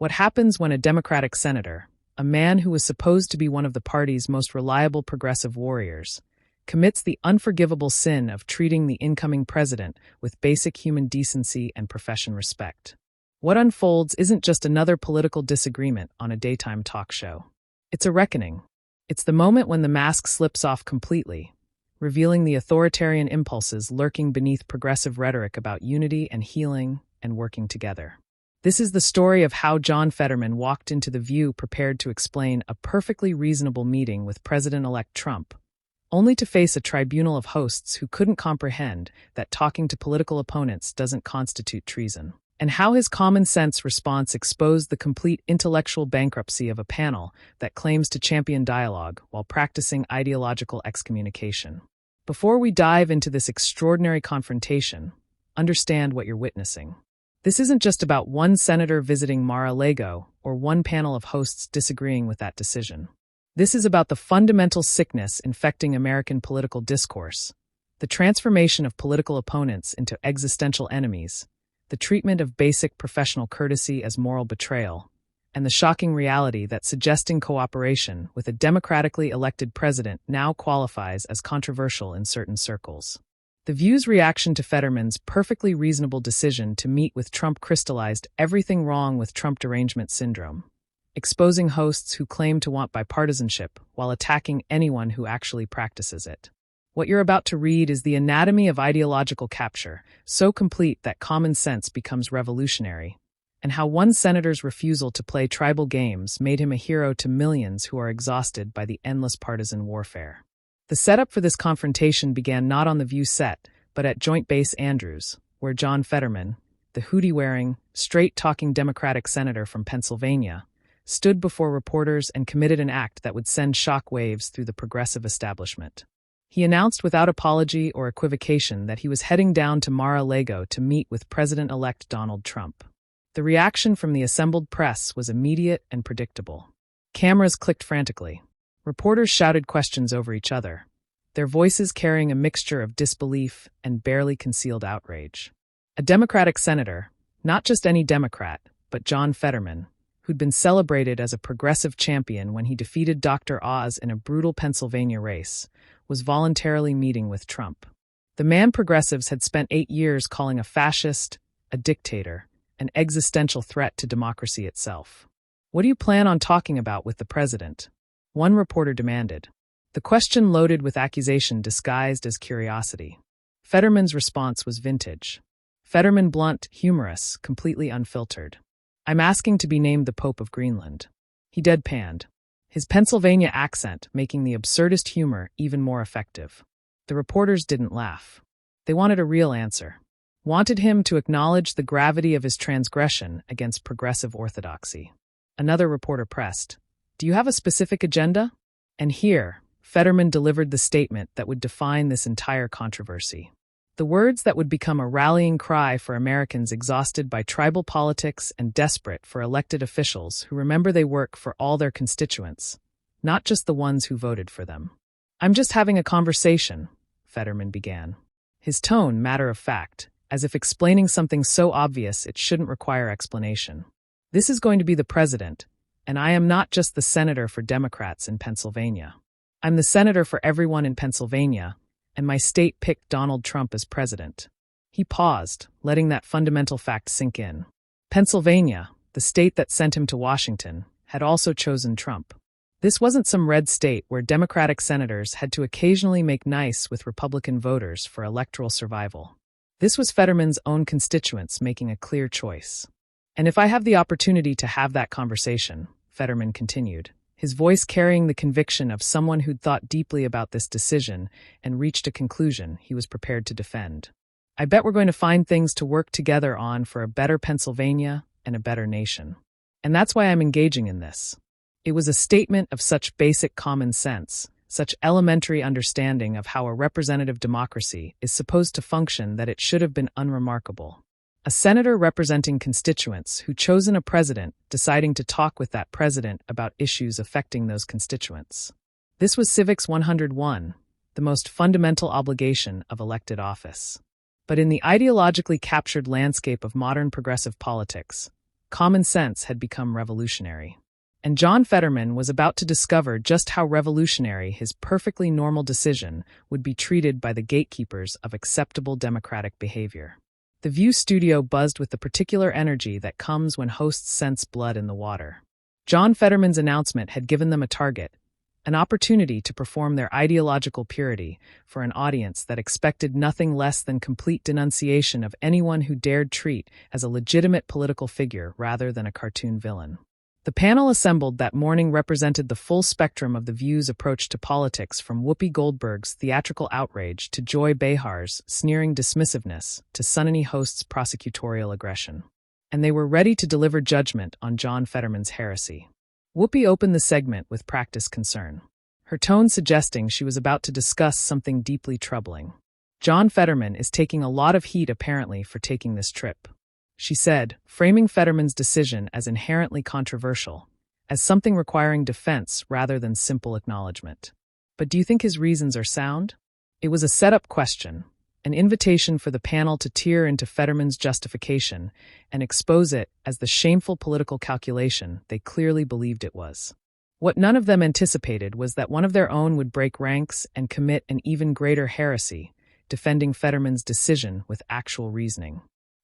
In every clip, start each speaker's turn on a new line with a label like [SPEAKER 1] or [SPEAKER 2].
[SPEAKER 1] What happens when a Democratic senator, a man who was supposed to be one of the party's most reliable progressive warriors, commits the unforgivable sin of treating the incoming president with basic human decency and professional respect? What unfolds isn't just another political disagreement on a daytime talk show. It's a reckoning. It's the moment when the mask slips off completely, revealing the authoritarian impulses lurking beneath progressive rhetoric about unity and healing and working together. This is the story of how John Fetterman walked into The View prepared to explain a perfectly reasonable meeting with President-elect Trump, only to face a tribunal of hosts who couldn't comprehend that talking to political opponents doesn't constitute treason, and how his common-sense response exposed the complete intellectual bankruptcy of a panel that claims to champion dialogue while practicing ideological excommunication. Before we dive into this extraordinary confrontation, understand what you're witnessing. This isn't just about one senator visiting Mar-a-Lago or one panel of hosts disagreeing with that decision. This is about the fundamental sickness infecting American political discourse, the transformation of political opponents into existential enemies, the treatment of basic professional courtesy as moral betrayal, and the shocking reality that suggesting cooperation with a democratically elected president now qualifies as controversial in certain circles. The View's reaction to Fetterman's perfectly reasonable decision to meet with Trump crystallized everything wrong with Trump derangement syndrome, exposing hosts who claim to want bipartisanship while attacking anyone who actually practices it. What you're about to read is the anatomy of ideological capture, so complete that common sense becomes revolutionary, and how one senator's refusal to play tribal games made him a hero to millions who are exhausted by the endless partisan warfare. The setup for this confrontation began not on the View set, but at Joint Base Andrews, where John Fetterman, the hoodie-wearing, straight-talking Democratic senator from Pennsylvania, stood before reporters and committed an act that would send shock waves through the progressive establishment. He announced without apology or equivocation that he was heading down to Mar-a-Lago to meet with President-elect Donald Trump. The reaction from the assembled press was immediate and predictable. Cameras clicked frantically. Reporters shouted questions over each other, their voices carrying a mixture of disbelief and barely concealed outrage. A Democratic senator, not just any Democrat, but John Fetterman, who'd been celebrated as a progressive champion when he defeated Dr. Oz in a brutal Pennsylvania race, was voluntarily meeting with Trump. The man progressives had spent 8 years calling a fascist, a dictator, an existential threat to democracy itself. "What do you plan on talking about with the president?" one reporter demanded. The question loaded with accusation disguised as curiosity. Fetterman's response was vintage. Fetterman blunt, humorous, completely unfiltered. "I'm asking to be named the Pope of Greenland." He deadpanned, his Pennsylvania accent making the absurdist humor even more effective. The reporters didn't laugh. They wanted a real answer. Wanted him to acknowledge the gravity of his transgression against progressive orthodoxy. Another reporter pressed, "Do you have a specific agenda?" And here, Fetterman delivered the statement that would define this entire controversy. The words that would become a rallying cry for Americans exhausted by tribal politics and desperate for elected officials who remember they work for all their constituents, not just the ones who voted for them. "I'm just having a conversation," Fetterman began, his tone matter-of-fact, as if explaining something so obvious it shouldn't require explanation. "This is going to be the president, and I am not just the senator for Democrats in Pennsylvania. I'm the senator for everyone in Pennsylvania, and my state picked Donald Trump as president." He paused, letting that fundamental fact sink in. Pennsylvania, the state that sent him to Washington, had also chosen Trump. This wasn't some red state where Democratic senators had to occasionally make nice with Republican voters for electoral survival. This was Fetterman's own constituents making a clear choice. "And if I have the opportunity to have that conversation," Fetterman continued, his voice carrying the conviction of someone who'd thought deeply about this decision and reached a conclusion he was prepared to defend, "I bet we're going to find things to work together on for a better Pennsylvania and a better nation. And that's why I'm engaging in this." It was a statement of such basic common sense, such elementary understanding of how a representative democracy is supposed to function that it should have been unremarkable. A senator representing constituents who chosen a president deciding to talk with that president about issues affecting those constituents. This was Civics 101, the most fundamental obligation of elected office. But in the ideologically captured landscape of modern progressive politics, Common sense had become revolutionary. And John Fetterman was about to discover just how revolutionary his perfectly normal decision would be treated by the gatekeepers of acceptable democratic behavior. The View studio buzzed with the particular energy that comes when hosts sense blood in the water. John Fetterman's announcement had given them a target, an opportunity to perform their ideological purity for an audience that expected nothing less than complete denunciation of anyone who dared treat as a legitimate political figure rather than a cartoon villain. The panel assembled that morning represented the full spectrum of the View's approach to politics, from Whoopi Goldberg's theatrical outrage to Joy Behar's sneering dismissiveness to Sanity host's prosecutorial aggression. And they were ready to deliver judgment on John Fetterman's heresy. Whoopi opened the segment with practiced concern, her tone suggesting she was about to discuss something deeply troubling. John Fetterman is taking a lot of heat apparently for taking this trip, she said, framing Fetterman's decision as inherently controversial, as something requiring defense rather than simple acknowledgement. But do you think his reasons are sound? It was a set-up question, an invitation for the panel to tear into Fetterman's justification and expose it as the shameful political calculation they clearly believed it was. What none of them anticipated was that one of their own would break ranks and commit an even greater heresy, defending Fetterman's decision with actual reasoning.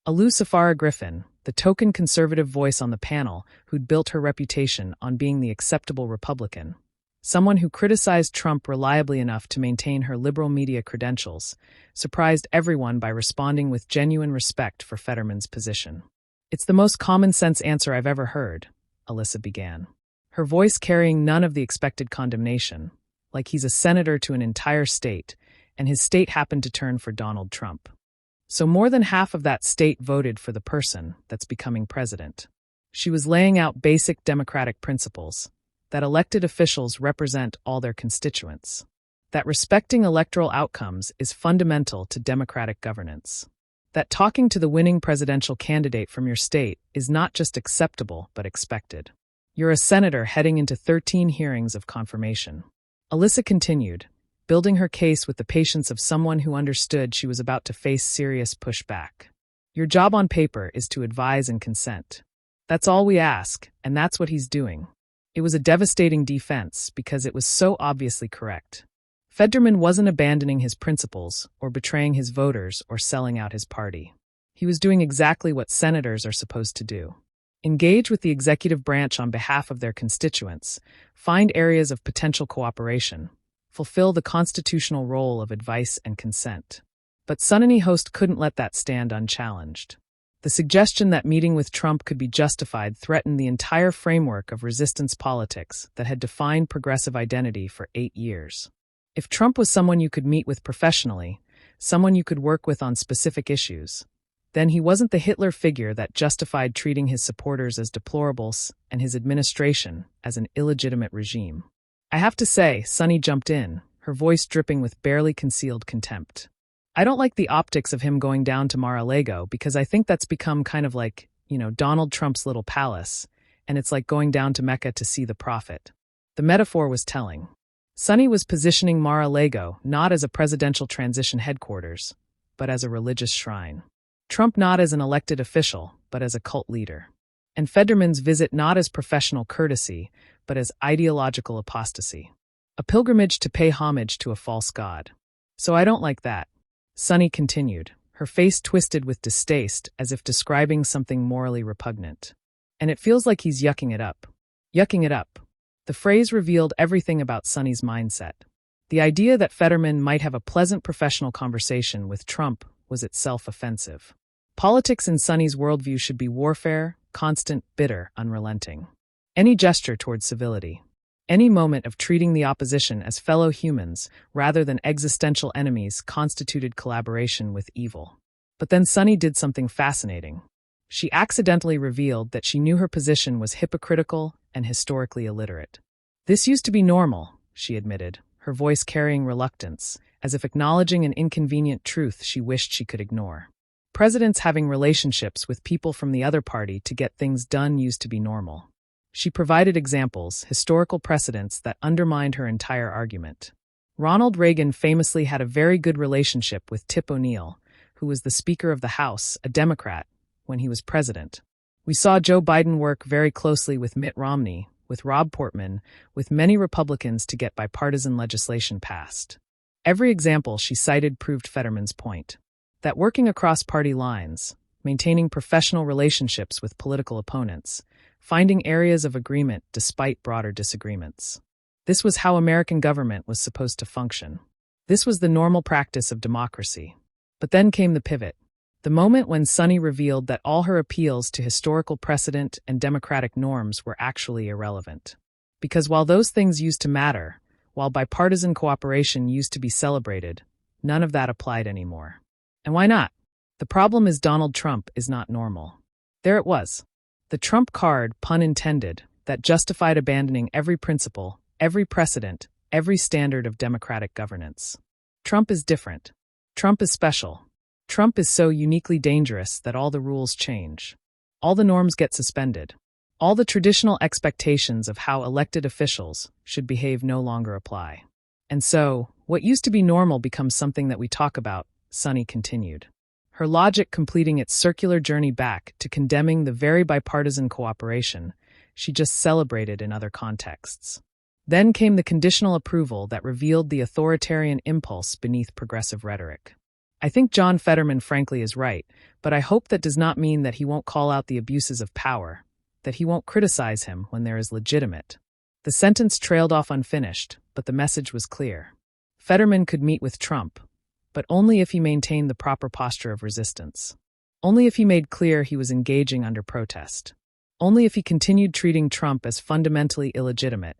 [SPEAKER 1] Safara Griffin, the token conservative voice on the panel who'd built her reputation on being the acceptable Republican, someone who criticized Trump reliably enough to maintain her liberal media credentials, surprised everyone by responding with genuine respect for Fetterman's position. "It's the most common-sense answer I've ever heard," Alyssa began, her voice carrying none of the expected condemnation, like he's a senator to an entire state, and his state happened to turn for Donald Trump. So more than half of that state voted for the person that's becoming president. She was laying out basic democratic principles, that elected officials represent all their constituents, that respecting electoral outcomes is fundamental to democratic governance, that talking to the winning presidential candidate from your state is not just acceptable but expected. You're a senator heading into 13 hearings of confirmation. Alyssa continued, building her case with the patience of someone who understood she was about to face serious pushback. Your job on paper is to advise and consent. That's all we ask, and that's what he's doing. It was a devastating defense because it was so obviously correct. Fetterman wasn't abandoning his principles or betraying his voters or selling out his party. He was doing exactly what senators are supposed to do. Engage with the executive branch on behalf of their constituents, find areas of potential cooperation, fulfill the constitutional role of advice and consent. But Sanity host couldn't let that stand unchallenged. The suggestion that meeting with Trump could be justified threatened the entire framework of resistance politics that had defined progressive identity for 8 years. If Trump was someone you could meet with professionally, someone you could work with on specific issues, then he wasn't the Hitler figure that justified treating his supporters as deplorables and his administration as an illegitimate regime. I have to say, Sunny jumped in, her voice dripping with barely concealed contempt. I don't like the optics of him going down to Mar-a-Lago because I think that's become kind of like, Donald Trump's little palace, and it's like going down to Mecca to see the prophet. The metaphor was telling. Sunny was positioning Mar-a-Lago not as a presidential transition headquarters, but as a religious shrine. Trump not as an elected official, but as a cult leader. And Fetterman's visit not as professional courtesy, but as ideological apostasy. A pilgrimage to pay homage to a false god. So I don't like that. Sunny continued, her face twisted with distaste as if describing something morally repugnant. And it feels like he's yucking it up. Yucking it up. The phrase revealed everything about Sunny's mindset. The idea that Fetterman might have a pleasant professional conversation with Trump was itself offensive. Politics in Sunny's worldview should be warfare, constant, bitter, unrelenting. Any gesture toward civility, any moment of treating the opposition as fellow humans rather than existential enemies constituted collaboration with evil. But then Sunny did something fascinating. She accidentally revealed that she knew her position was hypocritical and historically illiterate. This used to be normal, she admitted, her voice carrying reluctance, as if acknowledging an inconvenient truth she wished she could ignore. Presidents having relationships with people from the other party to get things done used to be normal. She provided examples, historical precedents that undermined her entire argument. Ronald Reagan famously had a very good relationship with Tip O'Neill, who was the Speaker of the House, a Democrat, when he was president. We saw Joe Biden work very closely with Mitt Romney, with Rob Portman, with many Republicans to get bipartisan legislation passed. Every example she cited proved Fetterman's point. That working across party lines, maintaining professional relationships with political opponents, finding areas of agreement despite broader disagreements. This was how American government was supposed to function. This was the normal practice of democracy. But then came the pivot. The moment when Sunny revealed that all her appeals to historical precedent and democratic norms were actually irrelevant. Because while those things used to matter, while bipartisan cooperation used to be celebrated, none of that applied anymore. And why not? The problem is Donald Trump is not normal. There it was. The Trump card, pun intended, that justified abandoning every principle, every precedent, every standard of democratic governance. Trump is different. Trump is special. Trump is so uniquely dangerous that all the rules change. All the norms get suspended. All the traditional expectations of how elected officials should behave no longer apply. And so, what used to be normal becomes something that we talk about, Sunny continued. Her logic completing its circular journey back to condemning the very bipartisan cooperation she just celebrated in other contexts. Then came the conditional approval that revealed the authoritarian impulse beneath progressive rhetoric. I think John Fetterman frankly is right, but I hope that does not mean that he won't call out the abuses of power, that he won't criticize him when there is legitimate. The sentence trailed off unfinished, but the message was clear. Fetterman could meet with Trump, but only if he maintained the proper posture of resistance. Only if he made clear he was engaging under protest. Only if he continued treating Trump as fundamentally illegitimate,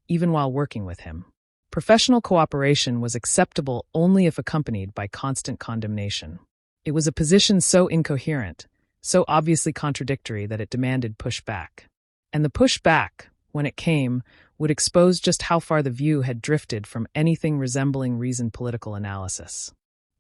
[SPEAKER 1] even while working with him. Professional cooperation was acceptable only if accompanied by constant condemnation. It was a position so incoherent, so obviously contradictory that it demanded pushback. And the pushback, when it came, would expose just how far the view had drifted from anything resembling reasoned political analysis.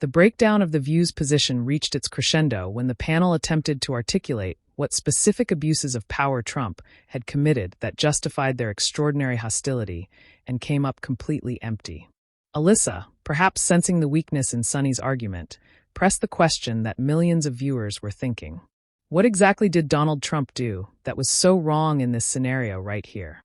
[SPEAKER 1] The breakdown of the view's position reached its crescendo when the panel attempted to articulate what specific abuses of power Trump had committed that justified their extraordinary hostility and came up completely empty. Alyssa, perhaps sensing the weakness in Sunny's argument, pressed the question that millions of viewers were thinking. What exactly did Donald Trump do that was so wrong in this scenario right here?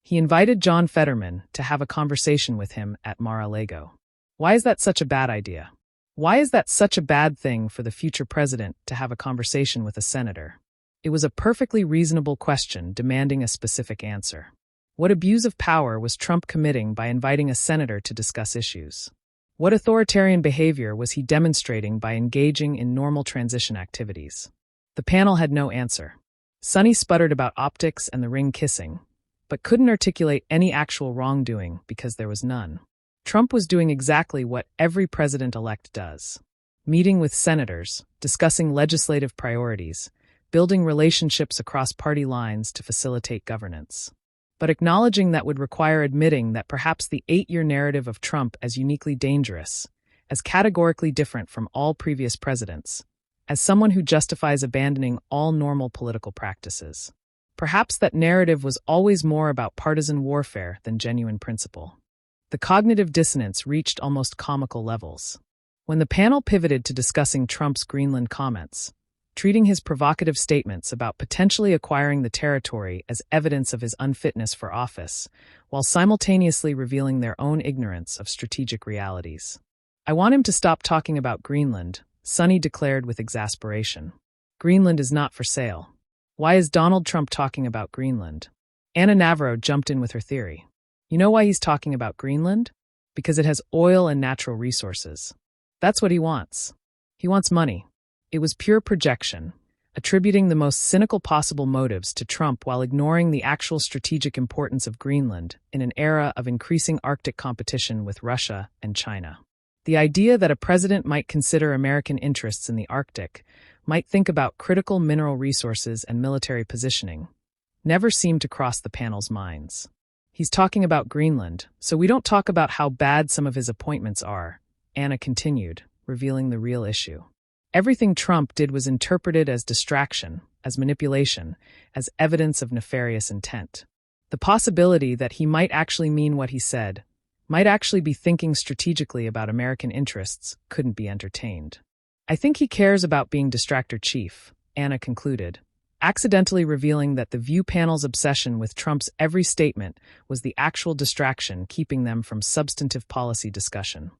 [SPEAKER 1] He invited John Fetterman to have a conversation with him at Mar-a-Lago. Why is that such a bad idea? Why is that such a bad thing for the future president to have a conversation with a senator? It was a perfectly reasonable question demanding a specific answer. What abuse of power was Trump committing by inviting a senator to discuss issues? What authoritarian behavior was he demonstrating by engaging in normal transition activities? The panel had no answer. Sunny sputtered about optics and the ring kissing, but couldn't articulate any actual wrongdoing because there was none. Trump was doing exactly what every president-elect does. Meeting with senators, discussing legislative priorities, building relationships across party lines to facilitate governance. But acknowledging that would require admitting that perhaps the 8-year narrative of Trump as uniquely dangerous, as categorically different from all previous presidents, as someone who justifies abandoning all normal political practices. Perhaps that narrative was always more about partisan warfare than genuine principle. The cognitive dissonance reached almost comical levels. When the panel pivoted to discussing Trump's Greenland comments, treating his provocative statements about potentially acquiring the territory as evidence of his unfitness for office, while simultaneously revealing their own ignorance of strategic realities. I want him to stop talking about Greenland, Sunny declared with exasperation. Greenland is not for sale. Why is Donald Trump talking about Greenland? Anna Navarro jumped in with her theory. You know why he's talking about Greenland? Because it has oil and natural resources. That's what he wants. He wants money. It was pure projection, attributing the most cynical possible motives to Trump while ignoring the actual strategic importance of Greenland in an era of increasing Arctic competition with Russia and China. The idea that a president might consider American interests in the Arctic, might think about critical mineral resources and military positioning, never seemed to cross the panel's minds. He's talking about Greenland, so we don't talk about how bad some of his appointments are, Anna continued, revealing the real issue. Everything Trump did was interpreted as distraction, as manipulation, as evidence of nefarious intent. The possibility that he might actually mean what he said, might actually be thinking strategically about American interests, couldn't be entertained. I think he cares about being distractor chief, Anna concluded, accidentally revealing that the View panel's obsession with Trump's every statement was the actual distraction keeping them from substantive policy discussion.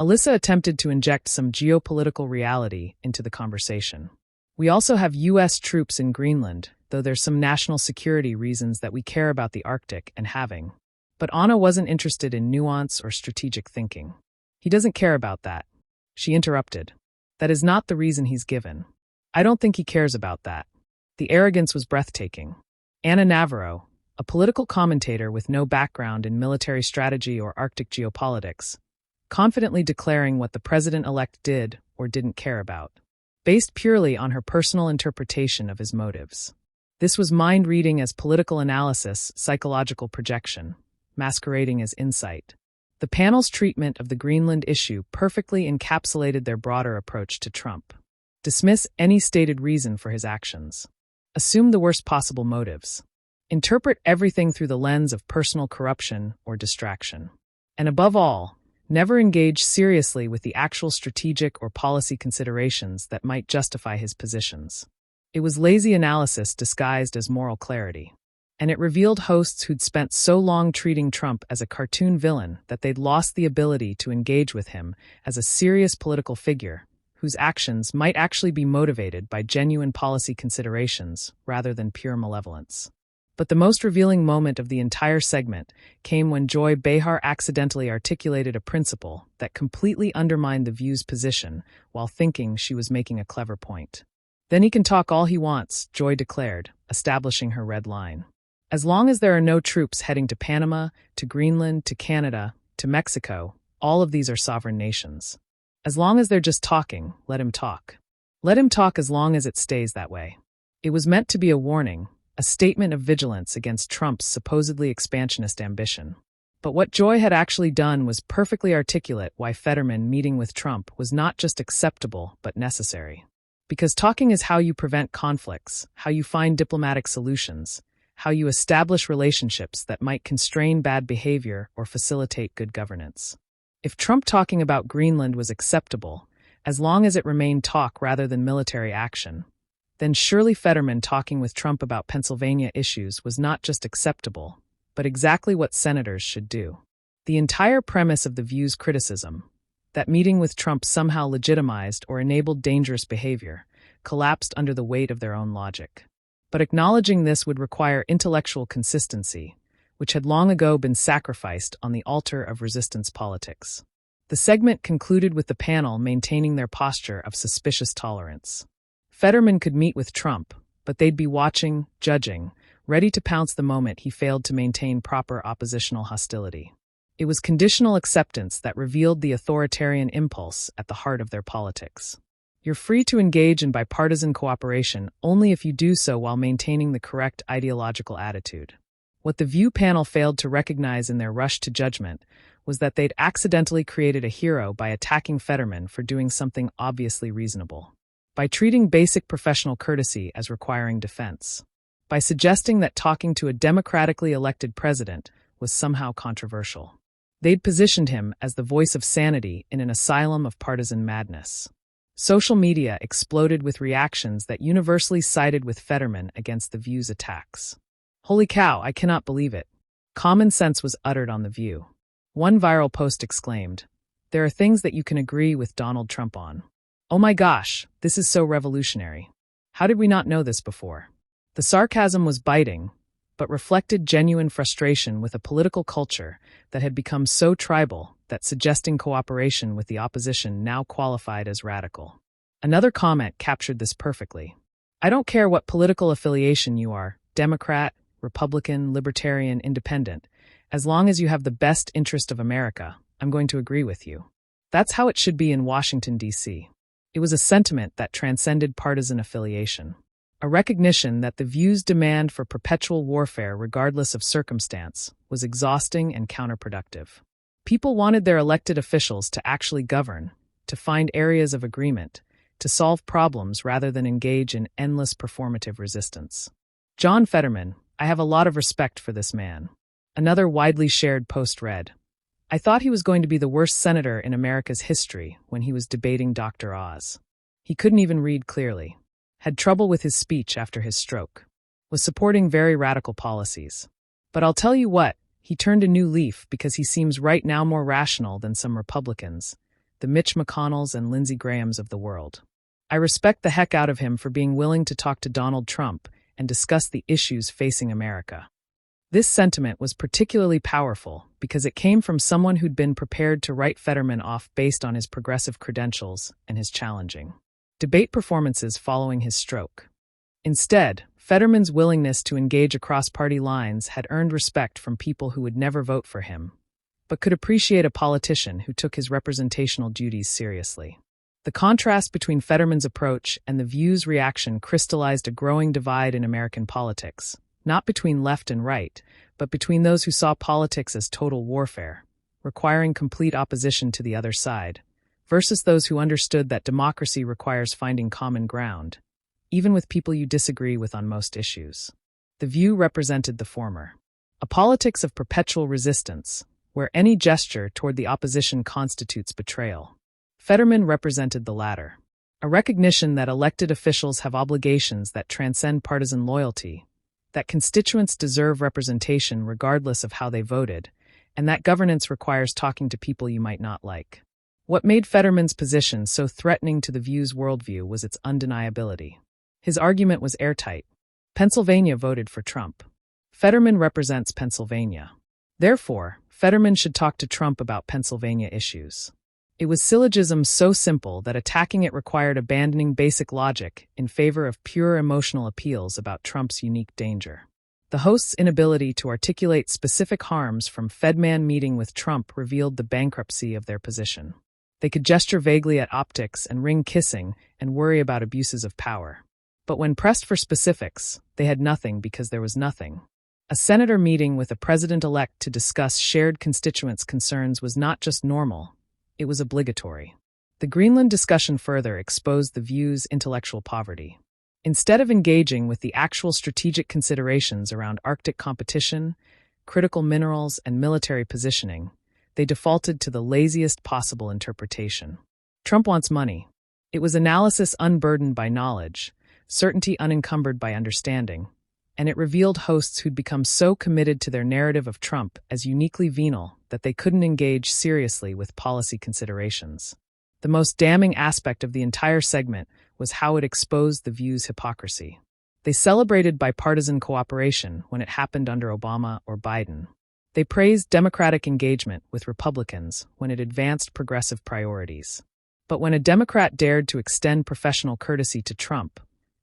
[SPEAKER 1] Alyssa attempted to inject some geopolitical reality into the conversation. We also have U.S. troops in Greenland, though there's some national security reasons that we care about the Arctic and having. But Anna wasn't interested in nuance or strategic thinking. He doesn't care about that. She interrupted. That is not the reason he's given. I don't think he cares about that. The arrogance was breathtaking. Anna Navarro, a political commentator with no background in military strategy or Arctic geopolitics, confidently declaring what the president-elect did or didn't care about, based purely on her personal interpretation of his motives. This was mind reading as political analysis, psychological projection, masquerading as insight. The panel's treatment of the Greenland issue perfectly encapsulated their broader approach to Trump. Dismiss any stated reason for his actions. Assume the worst possible motives. Interpret everything through the lens of personal corruption or distraction. And above all, never engage seriously with the actual strategic or policy considerations that might justify his positions. It was lazy analysis disguised as moral clarity. And it revealed hosts who'd spent so long treating Trump as a cartoon villain that they'd lost the ability to engage with him as a serious political figure whose actions might actually be motivated by genuine policy considerations rather than pure malevolence. But the most revealing moment of the entire segment came when Joy Behar accidentally articulated a principle that completely undermined the View's position while thinking she was making a clever point. Then he can talk all he wants, Joy declared, establishing her red line. As long as there are no troops heading to Panama, to Greenland, to Canada, to Mexico, all of these are sovereign nations. As long as they're just talking, let him talk. Let him talk as long as it stays that way. It was meant to be a warning, a statement of vigilance against Trump's supposedly expansionist ambition. But what Joy had actually done was perfectly articulate why Fetterman meeting with Trump was not just acceptable but necessary. Because talking is how you prevent conflicts, how you find diplomatic solutions, how you establish relationships that might constrain bad behavior or facilitate good governance. If Trump talking about Greenland was acceptable, as long as it remained talk rather than military action, then surely Fetterman talking with Trump about Pennsylvania issues was not just acceptable, but exactly what senators should do. The entire premise of the View's criticism, that meeting with Trump somehow legitimized or enabled dangerous behavior, collapsed under the weight of their own logic. But acknowledging this would require intellectual consistency, which had long ago been sacrificed on the altar of resistance politics. The segment concluded with the panel maintaining their posture of suspicious tolerance. Fetterman could meet with Trump, but they'd be watching, judging, ready to pounce the moment he failed to maintain proper oppositional hostility. It was conditional acceptance that revealed the authoritarian impulse at the heart of their politics. You're free to engage in bipartisan cooperation only if you do so while maintaining the correct ideological attitude. What the View panel failed to recognize in their rush to judgment was that they'd accidentally created a hero by attacking Fetterman for doing something obviously reasonable. By treating basic professional courtesy as requiring defense. By suggesting that talking to a democratically elected president was somehow controversial. They'd positioned him as the voice of sanity in an asylum of partisan madness. Social media exploded with reactions that universally sided with Fetterman against the View's attacks. Holy cow, I cannot believe it. Common sense was uttered on the View. One viral post exclaimed, "There are things that you can agree with Donald Trump on. Oh my gosh, this is so revolutionary. How did we not know this before?" The sarcasm was biting, but reflected genuine frustration with a political culture that had become so tribal that suggesting cooperation with the opposition now qualified as radical. Another comment captured this perfectly. "I don't care what political affiliation you are, Democrat, Republican, Libertarian, Independent. As long as you have the best interest of America, I'm going to agree with you." That's how it should be in Washington, D.C. It was a sentiment that transcended partisan affiliation. A recognition that the View's demand for perpetual warfare regardless of circumstance was exhausting and counterproductive. People wanted their elected officials to actually govern, to find areas of agreement, to solve problems rather than engage in endless performative resistance. John Fetterman, I have a lot of respect for this man. Another widely shared post read, I thought he was going to be the worst senator in America's history when he was debating Dr. Oz. He couldn't even read clearly. had trouble with his speech after his stroke, was supporting very radical policies. But I'll tell you what, he turned a new leaf because he seems right now more rational than some Republicans, the Mitch McConnells and Lindsey Grahams of the world. I respect the heck out of him for being willing to talk to Donald Trump and discuss the issues facing America. This sentiment was particularly powerful because it came from someone who'd been prepared to write Fetterman off based on his progressive credentials and his challenging debate performances following his stroke. Instead, Fetterman's willingness to engage across party lines had earned respect from people who would never vote for him, but could appreciate a politician who took his representational duties seriously. The contrast between Fetterman's approach and the View's reaction crystallized a growing divide in American politics, not between left and right, but between those who saw politics as total warfare, requiring complete opposition to the other side, versus those who understood that democracy requires finding common ground, even with people you disagree with on most issues. The View represented the former, a politics of perpetual resistance, where any gesture toward the opposition constitutes betrayal. Fetterman represented the latter, a recognition that elected officials have obligations that transcend partisan loyalty, that constituents deserve representation regardless of how they voted, and that governance requires talking to people you might not like. What made Fetterman's position so threatening to the View's worldview was its undeniability. His argument was airtight. Pennsylvania voted for Trump. Fetterman represents Pennsylvania. Therefore, Fetterman should talk to Trump about Pennsylvania issues. It was syllogism so simple that attacking it required abandoning basic logic in favor of pure emotional appeals about Trump's unique danger. The host's inability to articulate specific harms from Fetterman meeting with Trump revealed the bankruptcy of their position. They could gesture vaguely at optics and ring kissing and worry about abuses of power. But when pressed for specifics, they had nothing because there was nothing. A senator meeting with a president-elect to discuss shared constituents' concerns was not just normal, it was obligatory. The Greenland discussion further exposed the View's intellectual poverty. Instead of engaging with the actual strategic considerations around Arctic competition, critical minerals, and military positioning, they defaulted to the laziest possible interpretation. Trump wants money. It was analysis unburdened by knowledge, certainty unencumbered by understanding, and it revealed hosts who'd become so committed to their narrative of Trump as uniquely venal that they couldn't engage seriously with policy considerations. The most damning aspect of the entire segment was how it exposed the View's hypocrisy. They celebrated bipartisan cooperation when it happened under Obama or Biden. They praised Democratic engagement with Republicans when it advanced progressive priorities. But when a Democrat dared to extend professional courtesy to Trump,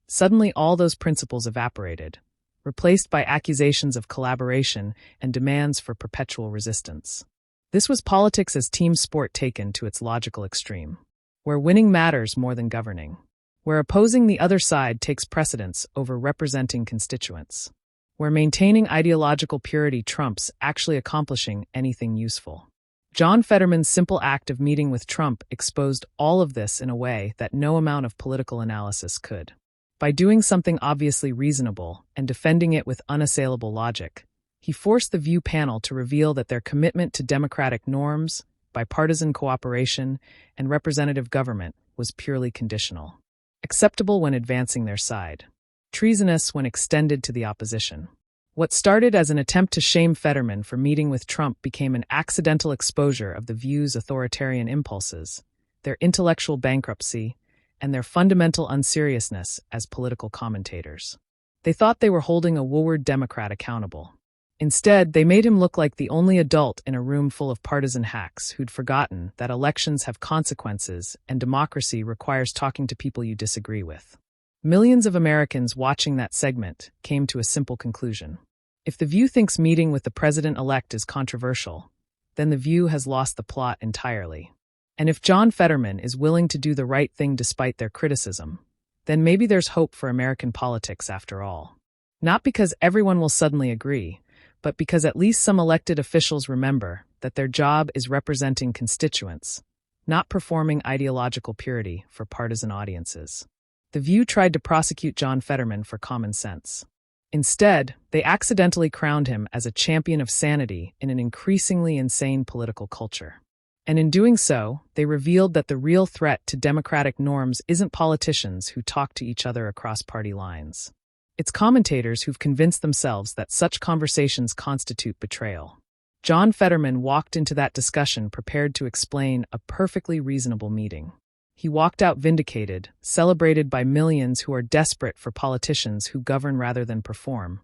[SPEAKER 1] suddenly all those principles evaporated, replaced by accusations of collaboration and demands for perpetual resistance. This was politics as team sport taken to its logical extreme, where winning matters more than governing, where opposing the other side takes precedence over representing constituents, where maintaining ideological purity trumps actually accomplishing anything useful. John Fetterman's simple act of meeting with Trump exposed all of this in a way that no amount of political analysis could. By doing something obviously reasonable and defending it with unassailable logic, he forced the View panel to reveal that their commitment to democratic norms, bipartisan cooperation, and representative government was purely conditional. Acceptable when advancing their side. Treasonous when extended to the opposition. What started as an attempt to shame Fetterman for meeting with Trump became an accidental exposure of the View's authoritarian impulses, their intellectual bankruptcy, and their fundamental unseriousness as political commentators. They thought they were holding a wayward Democrat accountable. Instead, they made him look like the only adult in a room full of partisan hacks who'd forgotten that elections have consequences and democracy requires talking to people you disagree with. Millions of Americans watching that segment came to a simple conclusion. If the View thinks meeting with the president-elect is controversial, then the View has lost the plot entirely. And if John Fetterman is willing to do the right thing despite their criticism, then maybe there's hope for American politics after all. Not because everyone will suddenly agree, but because at least some elected officials remember that their job is representing constituents, not performing ideological purity for partisan audiences. The View tried to prosecute John Fetterman for common sense. Instead, they accidentally crowned him as a champion of sanity in an increasingly insane political culture. And in doing so, they revealed that the real threat to democratic norms isn't politicians who talk to each other across party lines. It's commentators who've convinced themselves that such conversations constitute betrayal. John Fetterman walked into that discussion prepared to explain a perfectly reasonable meeting. He walked out vindicated, celebrated by millions who are desperate for politicians who govern rather than perform,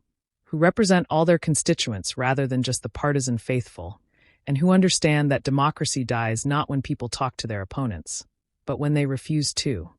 [SPEAKER 1] who represent all their constituents rather than just the partisan faithful, and who understand that democracy dies not when people talk to their opponents, but when they refuse to.